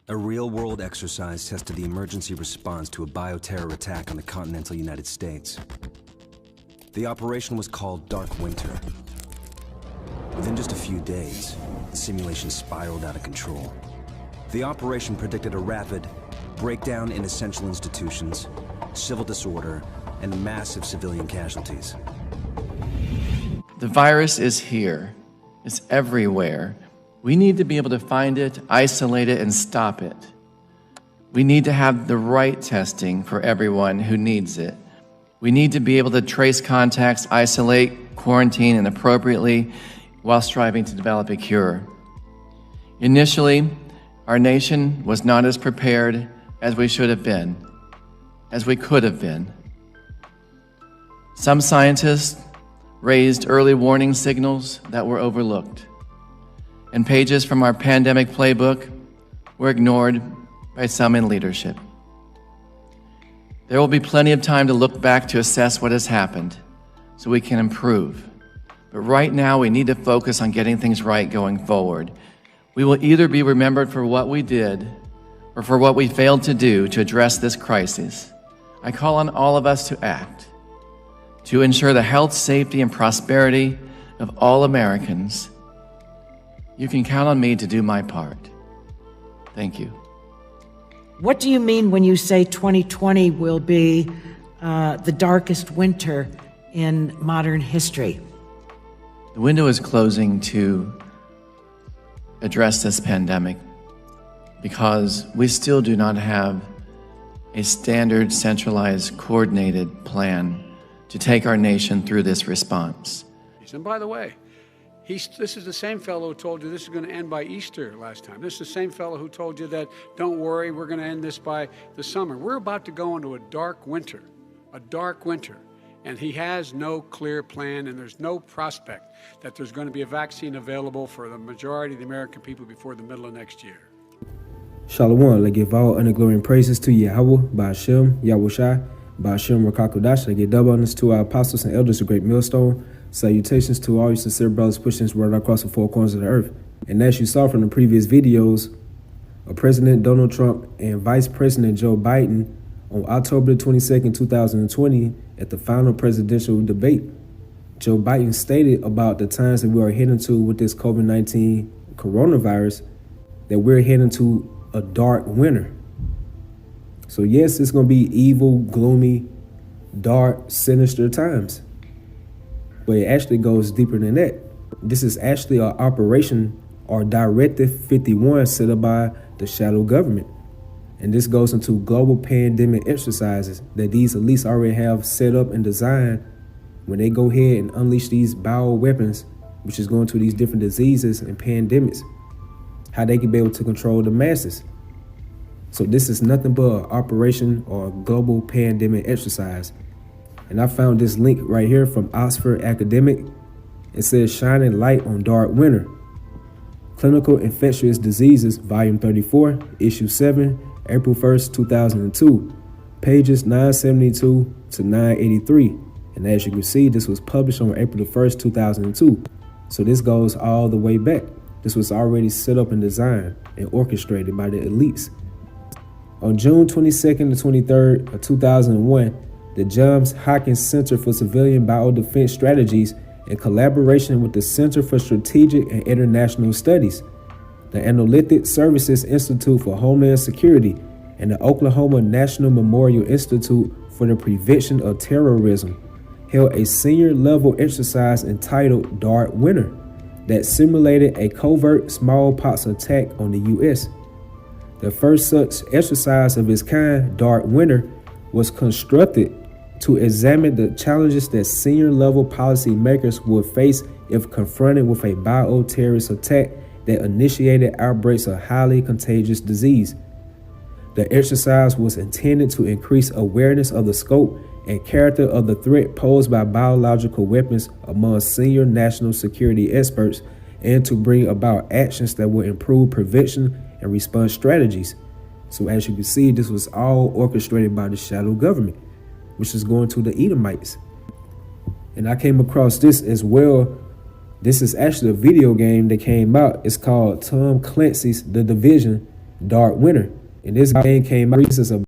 A real-world exercise tested the emergency response to a bioterror attack on the continental United States. The operation was called Dark Winter. Within just a few days, the simulation spiraled out of control. The operation predicted a rapid breakdown in essential institutions, civil disorder, and massive civilian casualties. The virus is here. It's everywhere. We need to be able to find it, isolate it, and stop it. We need to have the right testing for everyone who needs it. We need to be able to trace contacts, isolate, quarantine, and appropriately while striving to develop a cure. Initially, our nation was not as prepared as we should have been, as we could have been. Some scientists raised early warning signals that were overlooked, and pages from our pandemic playbook were ignored by some in leadership. There will be plenty of time to look back to assess what has happened so we can improve. But right now, we need to focus on getting things right going forward. We will either be remembered for what we did or for what we failed to do to address this crisis. I call on all of us to act, to ensure the health, safety, and prosperity of all Americans. You can count on me to do my part. Thank you. What do you mean when you say 2020 will be the darkest winter in modern history? The window is closing to address this pandemic because we still do not have a standard, centralized, coordinated plan to take our nation through this response. And by the way, this is the same fellow who told you this is going to end by Easter last time. This is the same fellow who told you that, don't worry, we're going to end this by the summer. We're about to go into a dark winter, and he has no clear plan, and there's no prospect that there's going to be a vaccine available for the majority of the American people before the middle of next year. Shalom, let give all honor, glory, and praises to Yahweh, Ba'ashem, Yahushai, Ba'ashem, Rakakodash. Let give double honors to our apostles and elders of Great Millstone. Salutations to all you sincere brothers pushing this word across the four corners of the earth. And as you saw from the previous videos of President Donald Trump and Vice President Joe Biden on October 22nd, 2020, at the final presidential debate, Joe Biden stated about the times that we are heading to with this COVID-19 coronavirus, that we're heading to a dark winter. So yes, it's going to be evil, gloomy, dark, sinister times. But it actually goes deeper than that. This is actually an operation or Directive 51 set up by the shadow government. And this goes into global pandemic exercises that these elites already have set up and designed when they go ahead and unleash these bioweapons, which is going to these different diseases and pandemics, how they can be able to control the masses. So this is nothing but an operation or a global pandemic exercise. And I found this link right here from Oxford Academic. It says, Shining Light on Dark Winter. Clinical Infectious Diseases, Volume 34, Issue 7, April 1st, 2002, pages 972 to 983. And as you can see, this was published on April the 1st, 2002. So this goes all the way back. This was already set up and designed and orchestrated by the elites. On June 22nd to 23rd of 2001, the Johns Hopkins Center for Civilian Biodefense Strategies, in collaboration with the Center for Strategic and International Studies, the Analytic Services Institute for Homeland Security, and the Oklahoma National Memorial Institute for the Prevention of Terrorism, held a senior-level exercise entitled Dark Winter that simulated a covert smallpox attack on the U.S. The first such exercise of its kind, Dark Winter, was constructed to examine the challenges that senior-level policymakers would face if confronted with a bioterrorist attack that initiated outbreaks of highly contagious disease. The exercise was intended to increase awareness of the scope and character of the threat posed by biological weapons among senior national security experts, and to bring about actions that will improve prevention and response strategies. So as you can see, this was all orchestrated by the shadow government, which is going to the Edomites. And I came across this as well. This is actually a video game that came out. It's called Tom Clancy's The Division. Dark Winter. And this game came out recent of